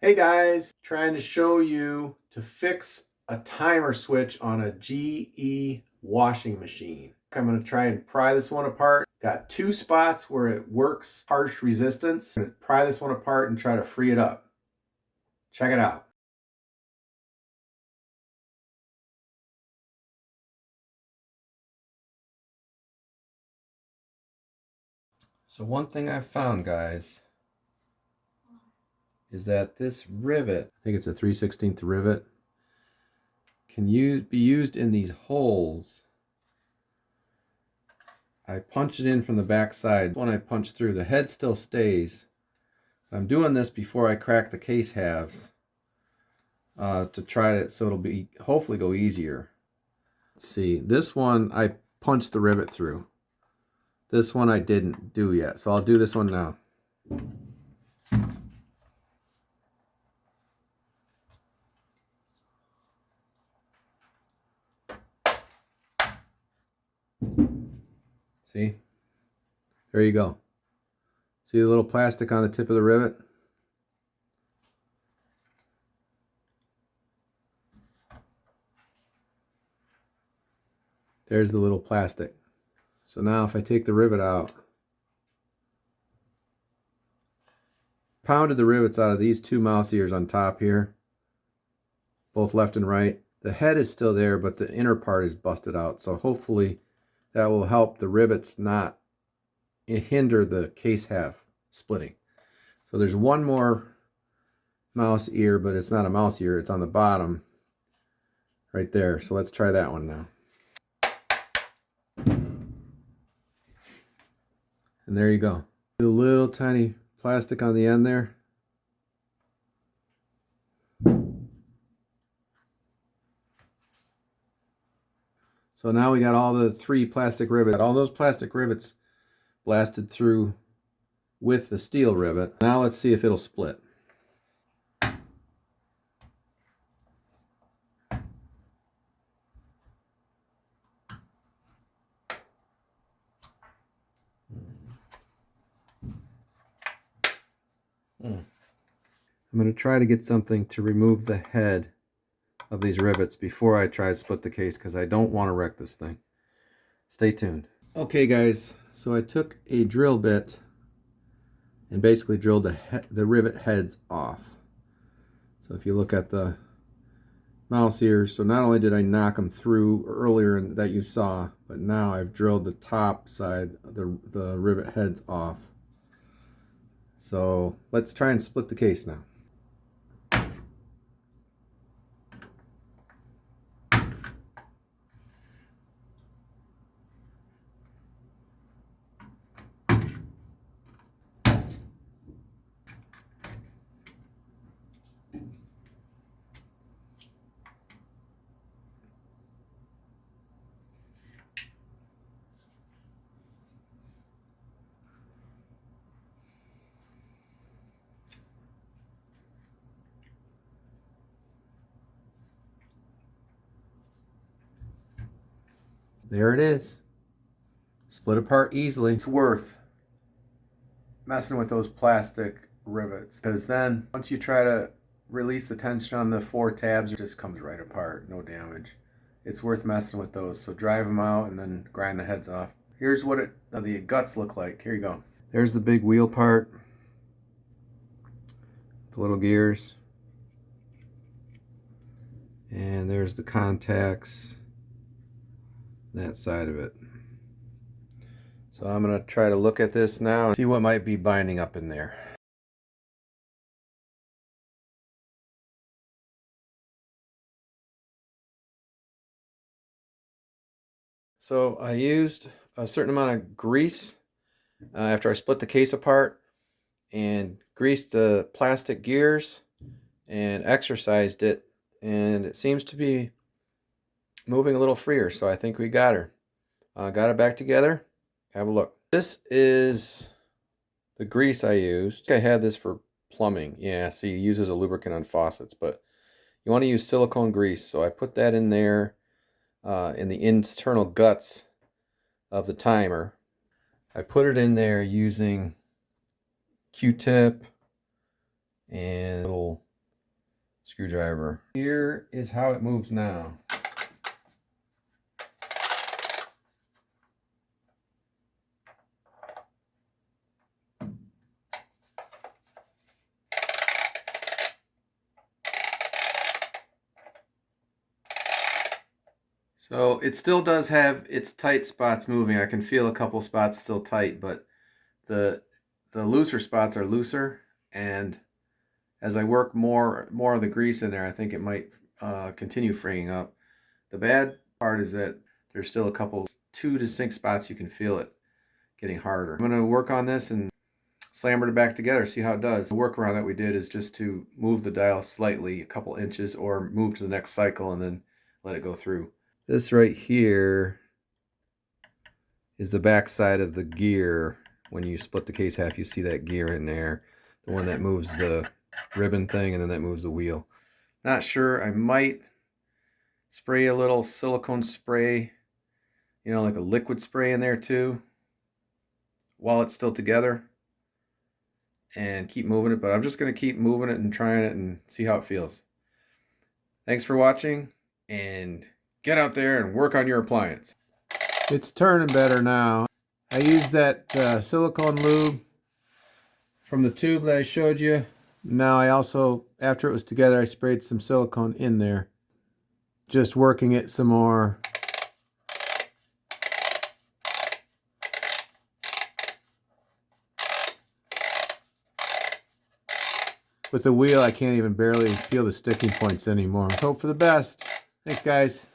Hey guys, trying to show you to fix a timer switch on a GE washing machine. I'm going to try and pry this one apart. Got two spots where it works harsh resistance. I'm going to pry this one apart and try to free it up. Check it out. So one thing I've found, guys, is that this rivet, I think it's a 3/16 rivet, can be used in these holes. I punch it in from the back side. When I punch through, the head still stays. I'm doing this before I crack the case halves to try it so it'll be hopefully go easier. Let's see, this one I punched the rivet through. This one I didn't do yet, so I'll do this one now. See? There you go. See the little plastic on the tip of the rivet? There's the little plastic. So now if I take the rivet out, pounded the rivets out of these two mouse ears on top here, both left and right. The head is still there, but the inner part is busted out. So hopefully that will help the rivets not hinder the case half splitting. So there's one more mouse ear, but it's not a mouse ear, it's on the bottom right there. So let's try that one now. And there you go. A little tiny plastic on the end there. So now we got all the three plastic rivets. All those plastic rivets blasted through with the steel rivet. Now let's see if it'll split. I'm going to try to get something to remove the head of these rivets before I try to split the case, because I don't want to wreck this thing. Stay tuned. Okay guys, so I took a drill bit and basically drilled the rivet heads off. So if you look at the mouse ears, so not only did I knock them through earlier that you saw, but now I've drilled the top side of the rivet heads off. So let's try and split the case now. There it is. Split apart easily. It's worth messing with those plastic rivets, because then once you try to release the tension on the four tabs, it just comes right apart, no damage. It's worth messing with those. So drive them out and then grind the heads off. Here's what the guts look like. Here you go. There's the big wheel part, the little gears, and there's the contacts, that side of it. So I'm going to try to look at this now and see what might be binding up in there. So I used a certain amount of grease after I split the case apart, and greased the plastic gears and exercised it, and it seems to be moving a little freer, so I think we got her. Got it back together. Have a look. This is the grease I used. I had this for plumbing. Yeah, see, it uses a lubricant on faucets, but you want to use silicone grease. So I put that in there in the internal guts of the timer. I put it in there using Q-tip and a little screwdriver. Here is how it moves now. So it still does have its tight spots moving. I can feel a couple spots still tight, but the looser spots are looser, and as I work more of the grease in there, I think it might continue freeing up. The bad part is that there's still two distinct spots you can feel it getting harder. I'm going to work on this and slammer it back together, see how it does. The workaround that we did is just to move the dial slightly, a couple inches, or move to the next cycle and then let it go through. This right here is the back side of the gear. When you split the case half, you see that gear in there. The one that moves the ribbon thing, and then that moves the wheel. Not sure, I might spray a little silicone spray, you know, like a liquid spray in there too, while it's still together, and keep moving it. But I'm just going to keep moving it and trying it and see how it feels. Thanks for watching, and get out there and work on your appliance. It's turning better now. I used that silicone lube from the tube that I showed you. Now I also, after it was together, I sprayed some silicone in there. Just working it some more. With the wheel, I can't even barely feel the sticking points anymore. Hope for the best. Thanks, guys.